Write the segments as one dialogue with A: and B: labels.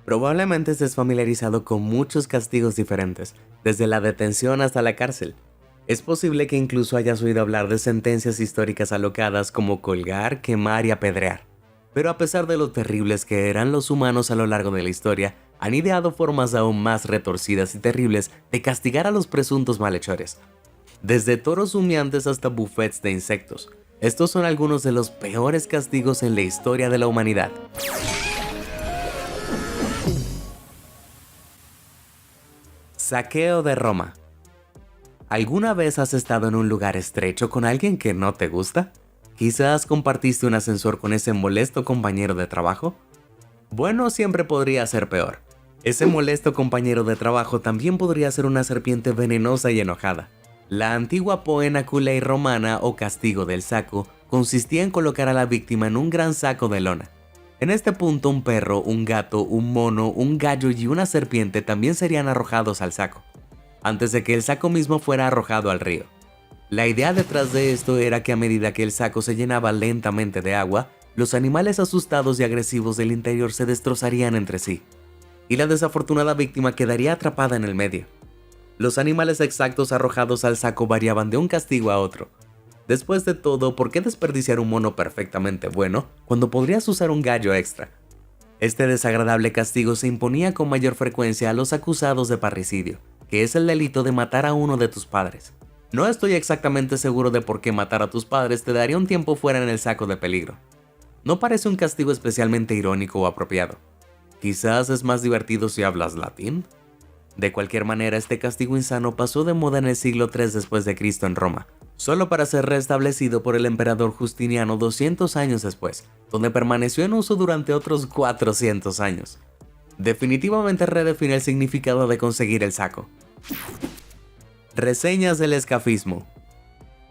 A: Probablemente estés familiarizado con muchos castigos diferentes, desde la detención hasta la cárcel. Es posible que incluso hayas oído hablar de sentencias históricas alocadas como colgar, quemar y apedrear. Pero a pesar de lo terribles que eran, los humanos a lo largo de la historia han ideado formas aún más retorcidas y terribles de castigar a los presuntos malhechores. Desde toros humeantes hasta buffets de insectos. Estos son algunos de los peores castigos en la historia de la humanidad. Saqueo de Roma. ¿Alguna vez has estado en un lugar estrecho con alguien que no te gusta? ¿Quizás compartiste un ascensor con ese molesto compañero de trabajo? Bueno, siempre podría ser peor. Ese molesto compañero de trabajo también podría ser una serpiente venenosa y enojada. La antigua poena culei romana o castigo del saco consistía en colocar a la víctima en un gran saco de lona. En este punto un perro, un gato, un mono, un gallo y una serpiente también serían arrojados al saco, antes de que el saco mismo fuera arrojado al río. La idea detrás de esto era que a medida que el saco se llenaba lentamente de agua, los animales asustados y agresivos del interior se destrozarían entre sí, y la desafortunada víctima quedaría atrapada en el medio. Los animales exactos arrojados al saco variaban de un castigo a otro. Después de todo, ¿por qué desperdiciar un mono perfectamente bueno cuando podrías usar un gallo extra? Este desagradable castigo se imponía con mayor frecuencia a los acusados de parricidio, que es el delito de matar a uno de tus padres. No estoy exactamente seguro de por qué matar a tus padres te daría un tiempo fuera en el saco de peligro. No parece un castigo especialmente irónico o apropiado. Quizás es más divertido si hablas latín. De cualquier manera, este castigo insano pasó de moda en el siglo III después de Cristo en Roma, solo para ser restablecido por el emperador Justiniano 200 años después, donde permaneció en uso durante otros 400 años. Definitivamente redefine el significado de conseguir el saco. Reseñas del escafismo.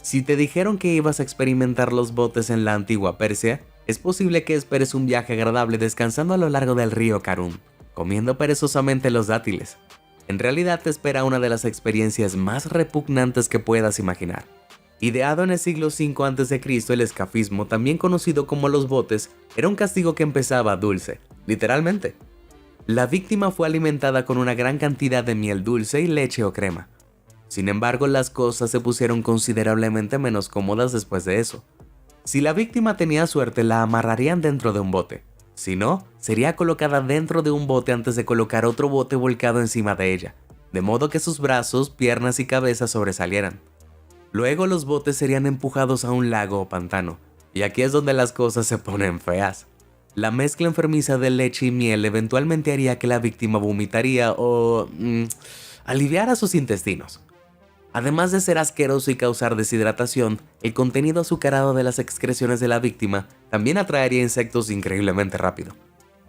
A: Si te dijeron que ibas a experimentar los botes en la antigua Persia, es posible que esperes un viaje agradable descansando a lo largo del río Karun, comiendo perezosamente los dátiles. En realidad te espera una de las experiencias más repugnantes que puedas imaginar. Ideado en el siglo V a.C., el escafismo, también conocido como los botes, era un castigo que empezaba dulce, literalmente. La víctima fue alimentada con una gran cantidad de miel dulce y leche o crema. Sin embargo, las cosas se pusieron considerablemente menos cómodas después de eso. Si la víctima tenía suerte, la amarrarían dentro de un bote. Si no, sería colocada dentro de un bote antes de colocar otro bote volcado encima de ella, de modo que sus brazos, piernas y cabeza sobresalieran. Luego los botes serían empujados a un lago o pantano, y aquí es donde las cosas se ponen feas. La mezcla enfermiza de leche y miel eventualmente haría que la víctima vomitaría o aliviara sus intestinos. Además de ser asqueroso y causar deshidratación, el contenido azucarado de las excreciones de la víctima también atraería insectos increíblemente rápido.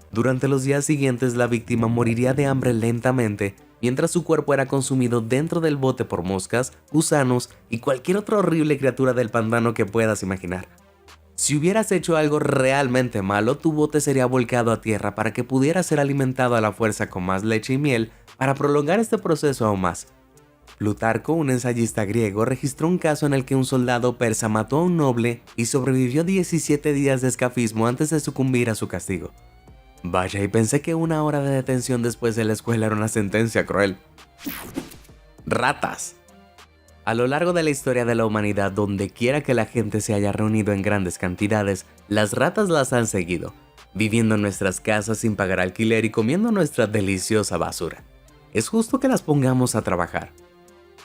A: Durante los días siguientes, la víctima moriría de hambre lentamente, mientras su cuerpo era consumido dentro del bote por moscas, gusanos y cualquier otra horrible criatura del pantano que puedas imaginar. Si hubieras hecho algo realmente malo, tu bote sería volcado a tierra para que pudiera ser alimentado a la fuerza con más leche y miel para prolongar este proceso aún más. Plutarco, un ensayista griego, registró un caso en el que un soldado persa mató a un noble y sobrevivió 17 días de escafismo antes de sucumbir a su castigo. Vaya, y pensé que una hora de detención después de la escuela era una sentencia cruel. Ratas. A lo largo de la historia de la humanidad, donde quiera que la gente se haya reunido en grandes cantidades, las ratas las han seguido, viviendo en nuestras casas sin pagar alquiler y comiendo nuestra deliciosa basura. Es justo que las pongamos a trabajar.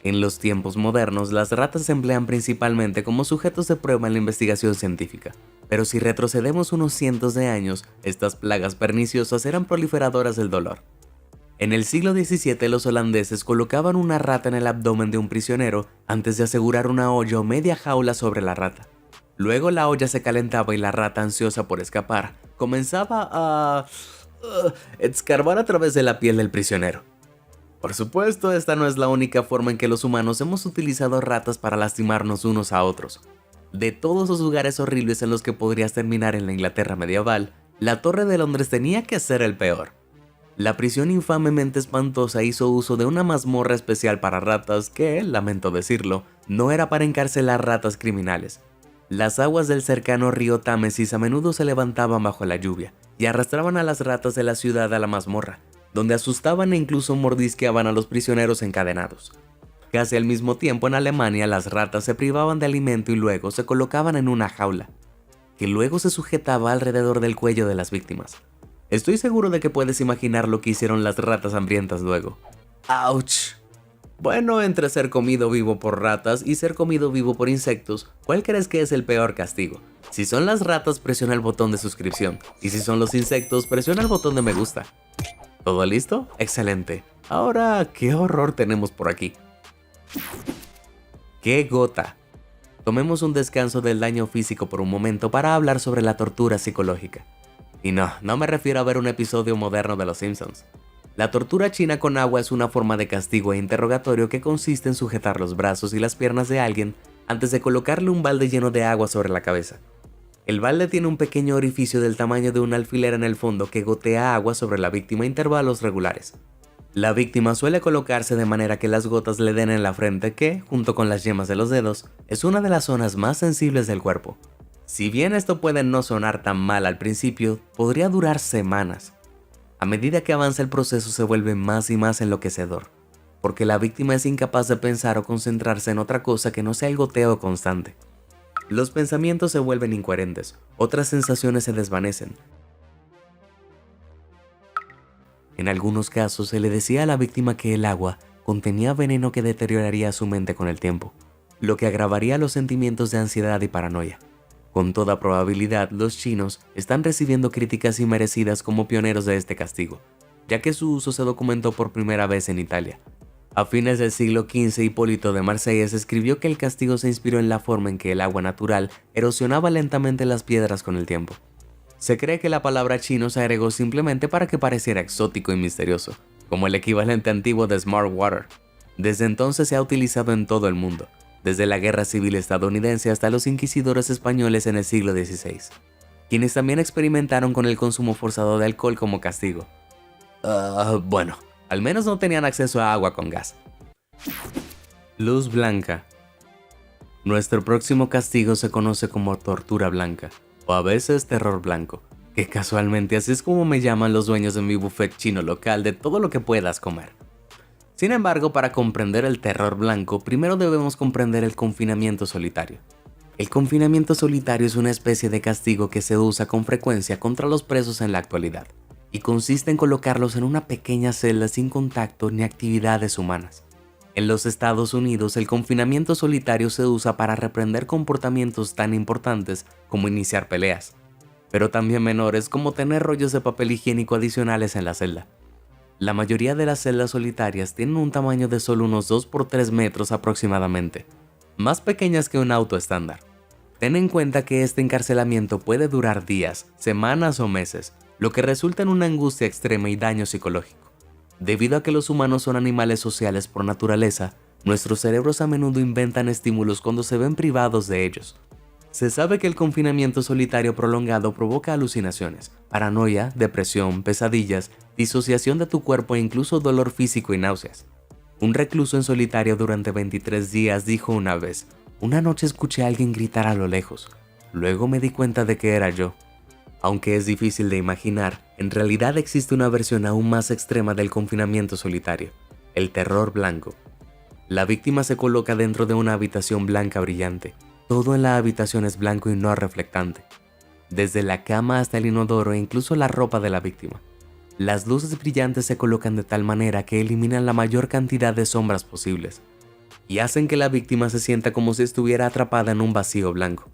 A: En los tiempos modernos, las ratas se emplean principalmente como sujetos de prueba en la investigación científica, pero si retrocedemos unos cientos de años, estas plagas perniciosas eran proliferadoras del dolor. En el siglo XVII, los holandeses colocaban una rata en el abdomen de un prisionero antes de asegurar una olla o media jaula sobre la rata. Luego la olla se calentaba y la rata, ansiosa por escapar, comenzaba a escarbar a través de la piel del prisionero. Por supuesto, esta no es la única forma en que los humanos hemos utilizado ratas para lastimarnos unos a otros. De todos los lugares horribles en los que podrías terminar en la Inglaterra medieval, la Torre de Londres tenía que ser el peor. La prisión infamemente espantosa hizo uso de una mazmorra especial para ratas que, lamento decirlo, no era para encarcelar ratas criminales. Las aguas del cercano río Támesis a menudo se levantaban bajo la lluvia y arrastraban a las ratas de la ciudad a la mazmorra, donde asustaban e incluso mordisqueaban a los prisioneros encadenados. Casi al mismo tiempo en Alemania las ratas se privaban de alimento y luego se colocaban en una jaula, que luego se sujetaba alrededor del cuello de las víctimas. Estoy seguro de que puedes imaginar lo que hicieron las ratas hambrientas luego. ¡Auch! Bueno, entre ser comido vivo por ratas y ser comido vivo por insectos, ¿cuál crees que es el peor castigo? Si son las ratas, presiona el botón de suscripción, y si son los insectos, presiona el botón de me gusta. ¿Todo listo? Excelente. Ahora, ¿qué horror tenemos por aquí? ¡Qué gota! Tomemos un descanso del daño físico por un momento para hablar sobre la tortura psicológica. Y no me refiero a ver un episodio moderno de Los Simpsons. La tortura china con agua es una forma de castigo e interrogatorio que consiste en sujetar los brazos y las piernas de alguien antes de colocarle un balde lleno de agua sobre la cabeza. El balde tiene un pequeño orificio del tamaño de un alfiler en el fondo que gotea agua sobre la víctima a intervalos regulares. La víctima suele colocarse de manera que las gotas le den en la frente que, junto con las yemas de los dedos, es una de las zonas más sensibles del cuerpo. Si bien esto puede no sonar tan mal al principio, podría durar semanas. A medida que avanza el proceso se vuelve más y más enloquecedor, porque la víctima es incapaz de pensar o concentrarse en otra cosa que no sea el goteo constante. Los pensamientos se vuelven incoherentes, otras sensaciones se desvanecen. En algunos casos se le decía a la víctima que el agua contenía veneno que deterioraría su mente con el tiempo, lo que agravaría los sentimientos de ansiedad y paranoia. Con toda probabilidad, los chinos están recibiendo críticas inmerecidas como pioneros de este castigo, ya que su uso se documentó por primera vez en Italia. A fines del siglo XV, Hipólito de Marsella escribió que el castigo se inspiró en la forma en que el agua natural erosionaba lentamente las piedras con el tiempo. Se cree que la palabra chino se agregó simplemente para que pareciera exótico y misterioso, como el equivalente antiguo de Smart Water. Desde entonces se ha utilizado en todo el mundo, desde la Guerra Civil estadounidense hasta los inquisidores españoles en el siglo XVI, quienes también experimentaron con el consumo forzado de alcohol como castigo. Bueno, al menos no tenían acceso a agua con gas. Luz blanca. Nuestro próximo castigo se conoce como tortura blanca, o a veces terror blanco, que casualmente así es como me llaman los dueños de mi buffet chino local de todo lo que puedas comer. Sin embargo, para comprender el terror blanco, primero debemos comprender el confinamiento solitario. El confinamiento solitario es una especie de castigo que se usa con frecuencia contra los presos en la actualidad, y consiste en colocarlos en una pequeña celda sin contacto ni actividades humanas. En los Estados Unidos, el confinamiento solitario se usa para reprender comportamientos tan importantes como iniciar peleas, pero también menores como tener rollos de papel higiénico adicionales en la celda. La mayoría de las celdas solitarias tienen un tamaño de solo unos 2 por 3 metros aproximadamente, más pequeñas que un auto estándar. Ten en cuenta que este encarcelamiento puede durar días, semanas o meses, lo que resulta en una angustia extrema y daño psicológico. Debido a que los humanos son animales sociales por naturaleza, nuestros cerebros a menudo inventan estímulos cuando se ven privados de ellos. Se sabe que el confinamiento solitario prolongado provoca alucinaciones, paranoia, depresión, pesadillas, disociación de tu cuerpo e incluso dolor físico y náuseas. Un recluso en solitario durante 23 días dijo una vez: "Una noche escuché a alguien gritar a lo lejos. Luego me di cuenta de que era yo". Aunque es difícil de imaginar, en realidad existe una versión aún más extrema del confinamiento solitario, el terror blanco. La víctima se coloca dentro de una habitación blanca brillante. Todo en la habitación es blanco y no reflectante, desde la cama hasta el inodoro e incluso la ropa de la víctima. Las luces brillantes se colocan de tal manera que eliminan la mayor cantidad de sombras posibles y hacen que la víctima se sienta como si estuviera atrapada en un vacío blanco.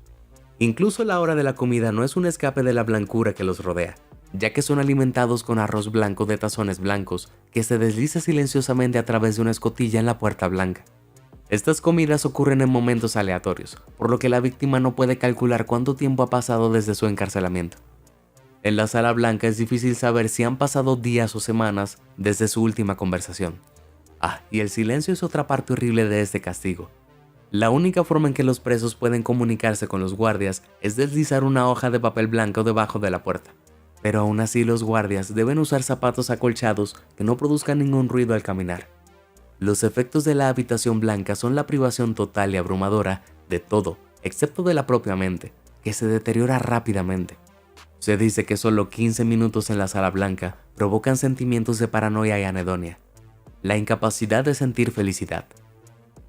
A: Incluso la hora de la comida no es un escape de la blancura que los rodea, ya que son alimentados con arroz blanco de tazones blancos que se desliza silenciosamente a través de una escotilla en la puerta blanca. Estas comidas ocurren en momentos aleatorios, por lo que la víctima no puede calcular cuánto tiempo ha pasado desde su encarcelamiento. En la sala blanca es difícil saber si han pasado días o semanas desde su última conversación. Y el silencio es otra parte horrible de este castigo. La única forma en que los presos pueden comunicarse con los guardias es deslizar una hoja de papel blanco debajo de la puerta. Pero aún así los guardias deben usar zapatos acolchados que no produzcan ningún ruido al caminar. Los efectos de la habitación blanca son la privación total y abrumadora de todo, excepto de la propia mente, que se deteriora rápidamente. Se dice que solo 15 minutos en la sala blanca provocan sentimientos de paranoia y anedonia, la incapacidad de sentir felicidad.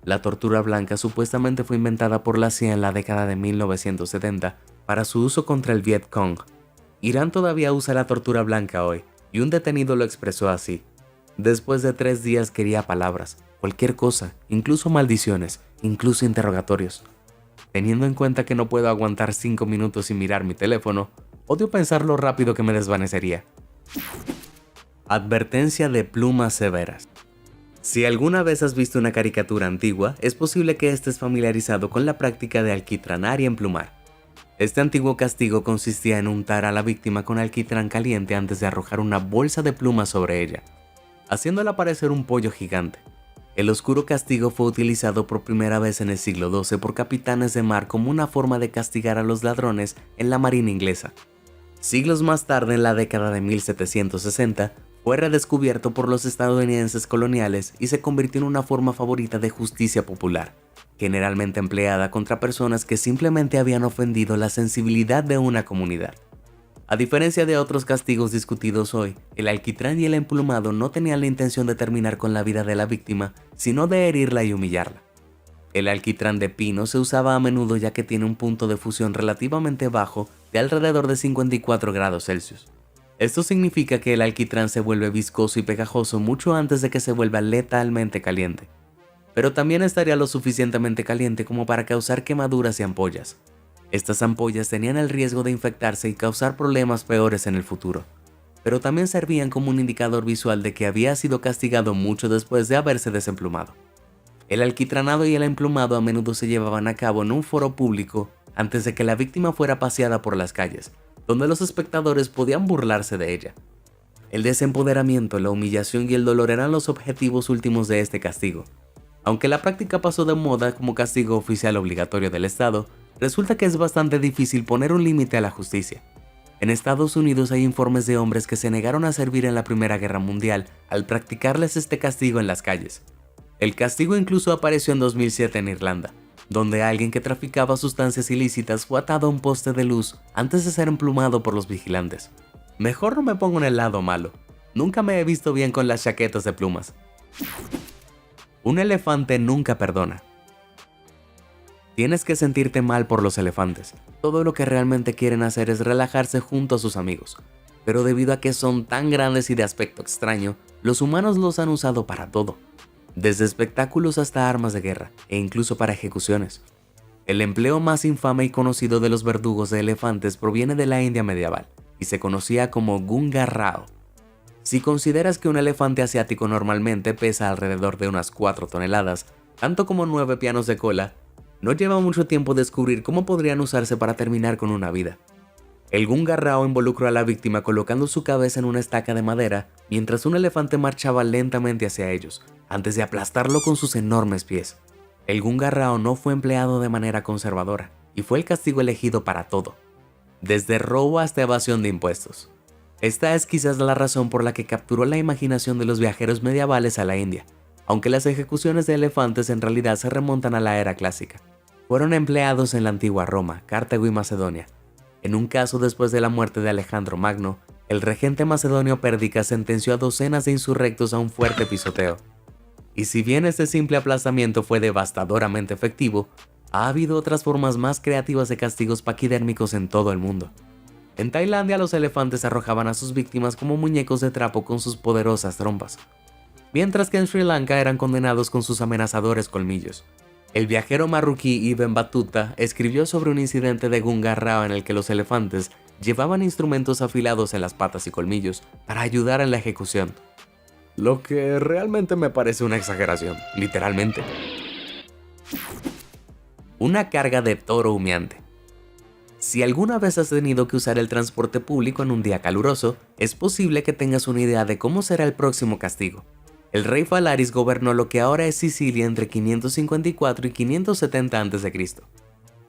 A: La tortura blanca supuestamente fue inventada por la CIA en la década de 1970 para su uso contra el Viet Cong. Irán todavía usa la tortura blanca hoy, y un detenido lo expresó así: después de 3 días quería palabras, cualquier cosa, incluso maldiciones, incluso interrogatorios. Teniendo en cuenta que no puedo aguantar 5 minutos sin mirar mi teléfono, odio pensar lo rápido que me desvanecería. Advertencia de plumas severas. Si alguna vez has visto una caricatura antigua, es posible que estés familiarizado con la práctica de alquitranar y emplumar. Este antiguo castigo consistía en untar a la víctima con alquitrán caliente antes de arrojar una bolsa de plumas sobre ella, haciéndola parecer un pollo gigante. El oscuro castigo fue utilizado por primera vez en el siglo XII por capitanes de mar como una forma de castigar a los ladrones en la marina inglesa. Siglos más tarde, en la década de 1760, fue redescubierto por los estadounidenses coloniales y se convirtió en una forma favorita de justicia popular, generalmente empleada contra personas que simplemente habían ofendido la sensibilidad de una comunidad. A diferencia de otros castigos discutidos hoy, el alquitrán y el emplumado no tenían la intención de terminar con la vida de la víctima, sino de herirla y humillarla. El alquitrán de pino se usaba a menudo ya que tiene un punto de fusión relativamente bajo de alrededor de 54 grados Celsius. Esto significa que el alquitrán se vuelve viscoso y pegajoso mucho antes de que se vuelva letalmente caliente. Pero también estaría lo suficientemente caliente como para causar quemaduras y ampollas. Estas ampollas tenían el riesgo de infectarse y causar problemas peores en el futuro, pero también servían como un indicador visual de que había sido castigado mucho después de haberse desemplumado. El alquitranado y el emplumado a menudo se llevaban a cabo en un foro público antes de que la víctima fuera paseada por las calles, donde los espectadores podían burlarse de ella. El desempoderamiento, la humillación y el dolor eran los objetivos últimos de este castigo. Aunque la práctica pasó de moda como castigo oficial obligatorio del Estado, resulta que es bastante difícil poner un límite a la justicia. En Estados Unidos hay informes de hombres que se negaron a servir en la Primera Guerra Mundial al practicarles este castigo en las calles. El castigo incluso apareció en 2007 en Irlanda, donde alguien que traficaba sustancias ilícitas fue atado a un poste de luz antes de ser emplumado por los vigilantes. Mejor no me pongo en el lado malo. Nunca me he visto bien con las chaquetas de plumas. Un elefante nunca perdona. Tienes que sentirte mal por los elefantes. Todo lo que realmente quieren hacer es relajarse junto a sus amigos. Pero debido a que son tan grandes y de aspecto extraño, los humanos los han usado para todo. Desde espectáculos hasta armas de guerra, e incluso para ejecuciones. El empleo más infame y conocido de los verdugos de elefantes proviene de la India medieval, y se conocía como Gunga Rao. Si consideras que un elefante asiático normalmente pesa alrededor de unas 4 toneladas, tanto como 9 pianos de cola, no lleva mucho tiempo descubrir cómo podrían usarse para terminar con una vida. El Gunga Rao involucró a la víctima colocando su cabeza en una estaca de madera mientras un elefante marchaba lentamente hacia ellos, antes de aplastarlo con sus enormes pies. El Gunga Rao no fue empleado de manera conservadora y fue el castigo elegido para todo, desde robo hasta evasión de impuestos. Esta es quizás la razón por la que capturó la imaginación de los viajeros medievales a la India, aunque las ejecuciones de elefantes en realidad se remontan a la era clásica. Fueron empleados en la antigua Roma, Cartago y Macedonia. En un caso después de la muerte de Alejandro Magno, el regente macedonio Pérdica sentenció a docenas de insurrectos a un fuerte pisoteo. Y si bien este simple aplastamiento fue devastadoramente efectivo, ha habido otras formas más creativas de castigos paquidérmicos en todo el mundo. En Tailandia los elefantes arrojaban a sus víctimas como muñecos de trapo con sus poderosas trompas, mientras que en Sri Lanka eran condenados con sus amenazadores colmillos. El viajero marroquí Ibn Battuta escribió sobre un incidente de Gunga Rao en el que los elefantes llevaban instrumentos afilados en las patas y colmillos para ayudar en la ejecución. Lo que realmente me parece una exageración, literalmente. Una carga de toro humeante. Si alguna vez has tenido que usar el transporte público en un día caluroso, es posible que tengas una idea de cómo será el próximo castigo. El rey Falaris gobernó lo que ahora es Sicilia entre 554 y 570 a.C.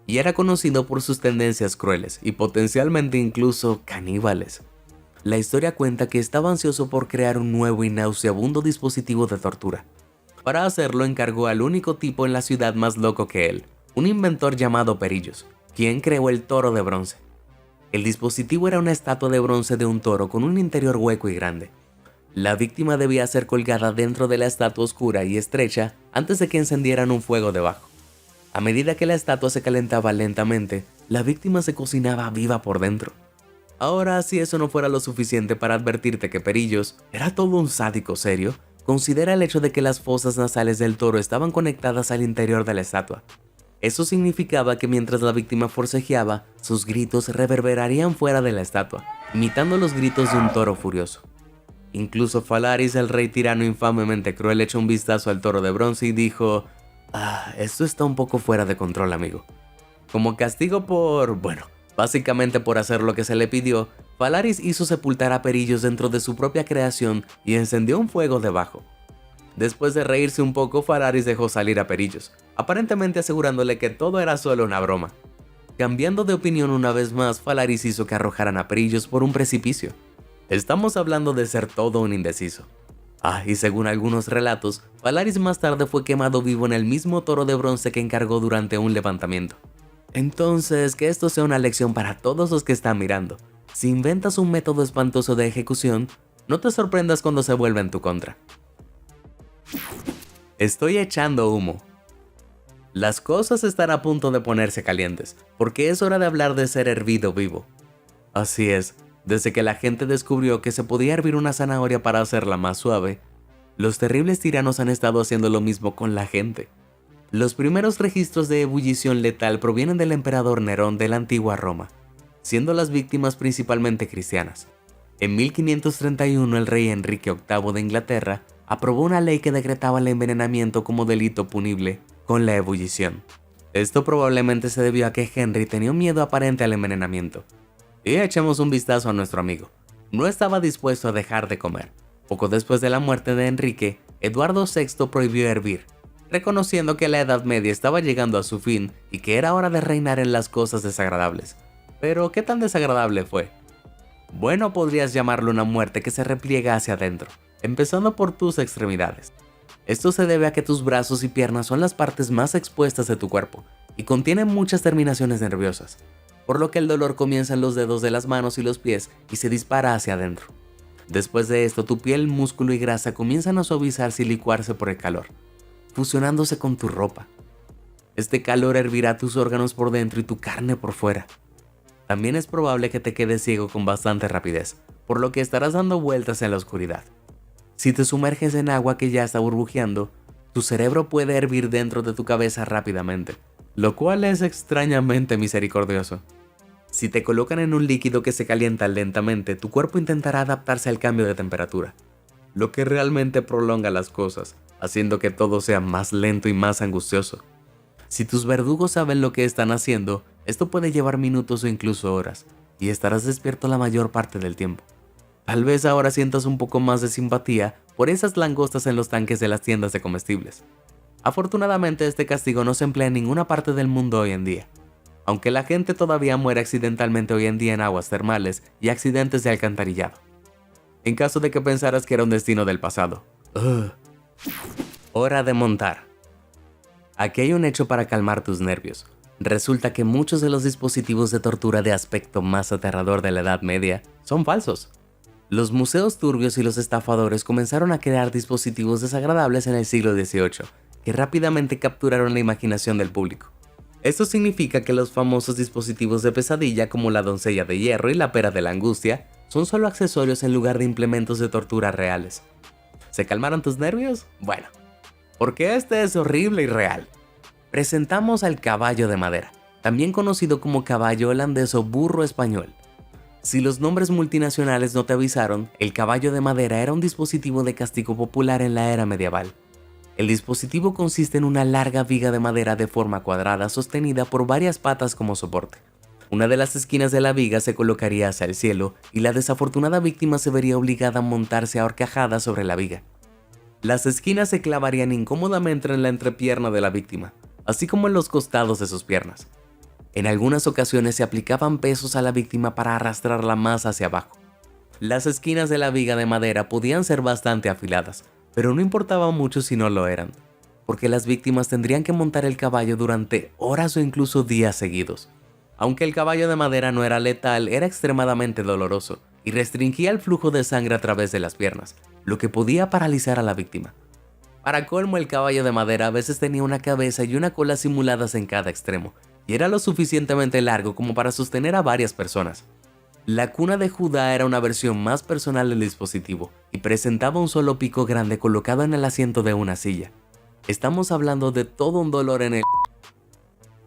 A: y era conocido por sus tendencias crueles y potencialmente incluso caníbales. La historia cuenta que estaba ansioso por crear un nuevo y nauseabundo dispositivo de tortura. Para hacerlo encargó al único tipo en la ciudad más loco que él, un inventor llamado Perillos, quien creó el toro de bronce. El dispositivo era una estatua de bronce de un toro con un interior hueco y grande. La víctima debía ser colgada dentro de la estatua oscura y estrecha antes de que encendieran un fuego debajo. A medida que la estatua se calentaba lentamente, la víctima se cocinaba viva por dentro. Ahora, si eso no fuera lo suficiente para advertirte que Perillos era todo un sádico serio, considera el hecho de que las fosas nasales del toro estaban conectadas al interior de la estatua. Eso significaba que mientras la víctima forcejeaba, sus gritos reverberarían fuera de la estatua, imitando los gritos de un toro furioso. Incluso Falaris, el rey tirano infamemente cruel, echó un vistazo al toro de bronce y dijo: esto está un poco fuera de control, amigo. Como castigo básicamente por hacer lo que se le pidió, Falaris hizo sepultar a Perillos dentro de su propia creación y encendió un fuego debajo. Después de reírse un poco, Falaris dejó salir a Perillos, aparentemente asegurándole que todo era solo una broma. Cambiando de opinión una vez más, Falaris hizo que arrojaran a Perillos por un precipicio. Estamos hablando de ser todo un indeciso. Y según algunos relatos, Falaris más tarde fue quemado vivo en el mismo toro de bronce que encargó durante un levantamiento. Entonces, que esto sea una lección para todos los que están mirando. Si inventas un método espantoso de ejecución, no te sorprendas cuando se vuelva en tu contra. Estoy echando humo. Las cosas están a punto de ponerse calientes, porque es hora de hablar de ser hervido vivo. Así es. Desde que la gente descubrió que se podía hervir una zanahoria para hacerla más suave, los terribles tiranos han estado haciendo lo mismo con la gente. Los primeros registros de ebullición letal provienen del emperador Nerón de la antigua Roma, siendo las víctimas principalmente cristianas. En 1531 el rey Enrique VIII de Inglaterra aprobó una ley que decretaba el envenenamiento como delito punible con la ebullición. Esto probablemente se debió a que Henry tenía un miedo aparente al envenenamiento. Y echemos un vistazo a nuestro amigo. No estaba dispuesto a dejar de comer. Poco después de la muerte de Enrique, Eduardo VI prohibió hervir, reconociendo que la Edad Media estaba llegando a su fin y que era hora de reinar en las cosas desagradables. Pero, ¿qué tan desagradable fue? Bueno, podrías llamarlo una muerte que se repliega hacia adentro, empezando por tus extremidades. Esto se debe a que tus brazos y piernas son las partes más expuestas de tu cuerpo y contienen muchas terminaciones nerviosas, por lo que el dolor comienza en los dedos de las manos y los pies y se dispara hacia adentro. Después de esto, tu piel, músculo y grasa comienzan a suavizarse y licuarse por el calor, fusionándose con tu ropa. Este calor hervirá tus órganos por dentro y tu carne por fuera. También es probable que te quedes ciego con bastante rapidez, por lo que estarás dando vueltas en la oscuridad. Si te sumerges en agua que ya está burbujeando, tu cerebro puede hervir dentro de tu cabeza rápidamente, lo cual es extrañamente misericordioso. Si te colocan en un líquido que se calienta lentamente, tu cuerpo intentará adaptarse al cambio de temperatura, lo que realmente prolonga las cosas, haciendo que todo sea más lento y más angustioso. Si tus verdugos saben lo que están haciendo, esto puede llevar minutos o incluso horas, y estarás despierto la mayor parte del tiempo. Tal vez ahora sientas un poco más de simpatía por esas langostas en los tanques de las tiendas de comestibles. Afortunadamente, este castigo no se emplea en ninguna parte del mundo hoy en día, aunque la gente todavía muere accidentalmente hoy en día en aguas termales y accidentes de alcantarillado. En caso de que pensaras que era un destino del pasado. Hora de montar. Aquí hay un hecho para calmar tus nervios. Resulta que muchos de los dispositivos de tortura de aspecto más aterrador de la Edad Media son falsos. Los museos turbios y los estafadores comenzaron a crear dispositivos desagradables en el siglo XVIII, que rápidamente capturaron la imaginación del público. Esto significa que los famosos dispositivos de pesadilla como la doncella de hierro y la pera de la angustia son solo accesorios en lugar de implementos de tortura reales. ¿Se calmaron tus nervios? Bueno, porque este es horrible y real. Presentamos al caballo de madera, también conocido como caballo holandés o burro español. Si los nombres multinacionales no te avisaron, el caballo de madera era un dispositivo de castigo popular en la era medieval. El dispositivo consiste en una larga viga de madera de forma cuadrada sostenida por varias patas como soporte. Una de las esquinas de la viga se colocaría hacia el cielo y la desafortunada víctima se vería obligada a montarse a horcajada sobre la viga. Las esquinas se clavarían incómodamente en la entrepierna de la víctima, así como en los costados de sus piernas. En algunas ocasiones se aplicaban pesos a la víctima para arrastrarla más hacia abajo. Las esquinas de la viga de madera podían ser bastante afiladas, pero no importaba mucho si no lo eran, porque las víctimas tendrían que montar el caballo durante horas o incluso días seguidos. Aunque el caballo de madera no era letal, era extremadamente doloroso y restringía el flujo de sangre a través de las piernas, lo que podía paralizar a la víctima. Para colmo, el caballo de madera a veces tenía una cabeza y una cola simuladas en cada extremo, y era lo suficientemente largo como para sostener a varias personas. La cuna de Judá era una versión más personal del dispositivo y presentaba un solo pico grande colocado en el asiento de una silla. Estamos hablando de todo un dolor en el...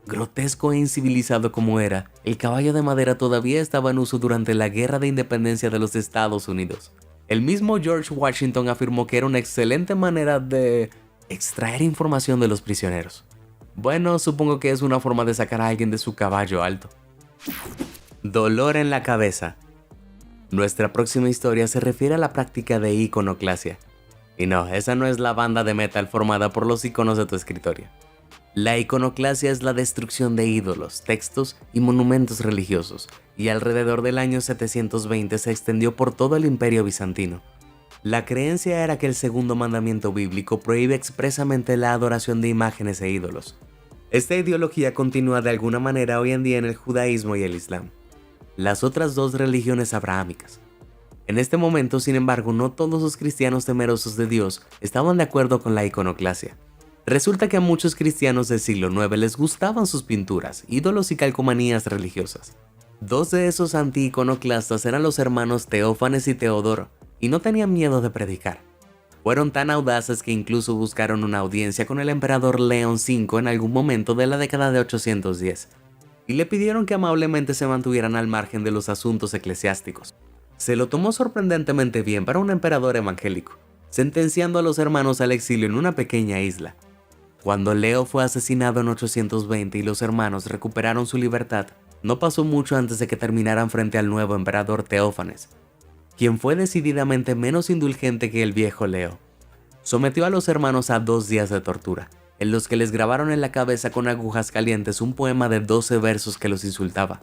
A: Grotesco e incivilizado como era, el caballo de madera todavía estaba en uso durante la Guerra de Independencia de los Estados Unidos. El mismo George Washington afirmó que era una excelente manera de extraer información de los prisioneros. Bueno, supongo que es una forma de sacar a alguien de su caballo alto. Dolor en la cabeza. Nuestra próxima historia se refiere a la práctica de iconoclasia. Y no, esa no es la banda de metal formada por los iconos de tu escritorio. La iconoclasia es la destrucción de ídolos, textos y monumentos religiosos, y alrededor del año 720 se extendió por todo el Imperio Bizantino. La creencia era que el segundo mandamiento bíblico prohíbe expresamente la adoración de imágenes e ídolos. Esta ideología continúa de alguna manera hoy en día en el judaísmo y el islam, las otras dos religiones abrahámicas. En este momento, sin embargo, no todos los cristianos temerosos de Dios estaban de acuerdo con la iconoclasia. Resulta que a muchos cristianos del siglo IX les gustaban sus pinturas, ídolos y calcomanías religiosas. Dos de esos anti-iconoclastas eran los hermanos Teófanes y Teodoro, y no tenían miedo de predicar. Fueron tan audaces que incluso buscaron una audiencia con el emperador León V en algún momento de la década de 810, y le pidieron que amablemente se mantuvieran al margen de los asuntos eclesiásticos. Se lo tomó sorprendentemente bien para un emperador evangélico, sentenciando a los hermanos al exilio en una pequeña isla. Cuando Leo fue asesinado en 820 y los hermanos recuperaron su libertad, no pasó mucho antes de que terminaran frente al nuevo emperador Teófanes, quien fue decididamente menos indulgente que el viejo Leo. Sometió a los hermanos a 2 días de tortura, en los que les grabaron en la cabeza con agujas calientes un poema de 12 versos que los insultaba.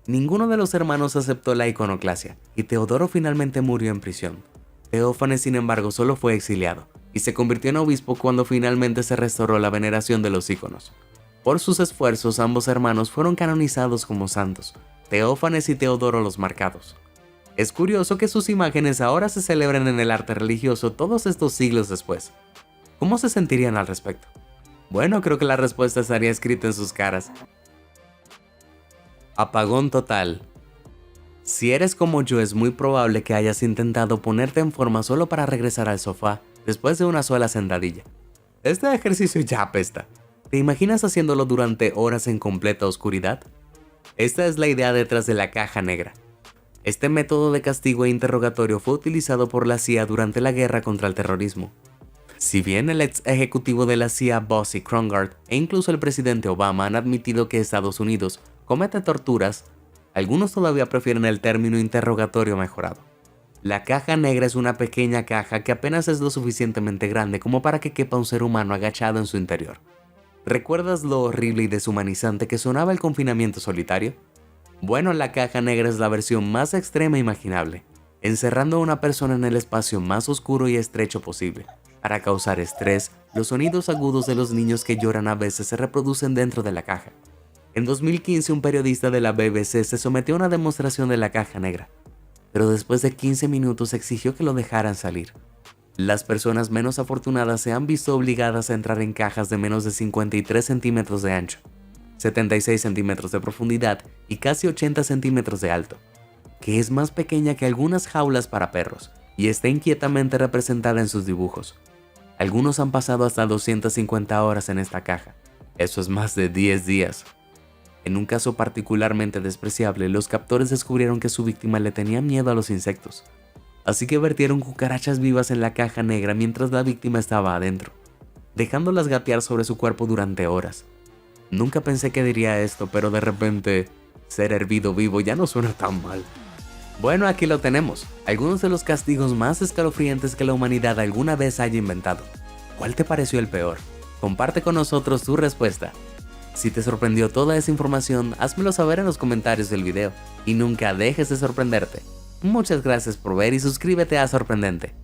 A: Ninguno de los hermanos aceptó la iconoclasia, y Teodoro finalmente murió en prisión. Teófanes, sin embargo, solo fue exiliado, y se convirtió en obispo cuando finalmente se restauró la veneración de los íconos. Por sus esfuerzos, ambos hermanos fueron canonizados como santos, Teófanes y Teodoro los marcados. Es curioso que sus imágenes ahora se celebren en el arte religioso todos estos siglos después. ¿Cómo se sentirían al respecto? Bueno, creo que la respuesta estaría escrita en sus caras. Apagón total. Si eres como yo, es muy probable que hayas intentado ponerte en forma solo para regresar al sofá después de una sola sentadilla. Este ejercicio ya apesta. ¿Te imaginas haciéndolo durante horas en completa oscuridad? Esta es la idea detrás de la caja negra. Este método de castigo e interrogatorio fue utilizado por la CIA durante la guerra contra el terrorismo. Si bien el ex ejecutivo de la CIA, Buzzy Krongard, e incluso el presidente Obama han admitido que Estados Unidos comete torturas, algunos todavía prefieren el término interrogatorio mejorado. La caja negra es una pequeña caja que apenas es lo suficientemente grande como para que quepa un ser humano agachado en su interior. ¿Recuerdas lo horrible y deshumanizante que sonaba el confinamiento solitario? Bueno, la caja negra es la versión más extrema imaginable, encerrando a una persona en el espacio más oscuro y estrecho posible. Para causar estrés, los sonidos agudos de los niños que lloran a veces se reproducen dentro de la caja. En 2015, un periodista de la BBC se sometió a una demostración de la caja negra, pero después de 15 minutos exigió que lo dejaran salir. Las personas menos afortunadas se han visto obligadas a entrar en cajas de menos de 53 centímetros de ancho, 76 centímetros de profundidad y casi 80 centímetros de alto, que es más pequeña que algunas jaulas para perros y está inquietamente representada en sus dibujos. Algunos han pasado hasta 250 horas en esta caja, eso es más de 10 días. En un caso particularmente despreciable, los captores descubrieron que su víctima le tenía miedo a los insectos, así que vertieron cucarachas vivas en la caja negra mientras la víctima estaba adentro, dejándolas gatear sobre su cuerpo durante horas. Nunca pensé que diría esto, pero de repente, ser hervido vivo ya no suena tan mal. Bueno, aquí lo tenemos, algunos de los castigos más escalofriantes que la humanidad alguna vez haya inventado. ¿Cuál te pareció el peor? Comparte con nosotros tu respuesta. Si te sorprendió toda esa información, házmelo saber en los comentarios del video y nunca dejes de sorprenderte. Muchas gracias por ver y suscríbete a Sorprendente.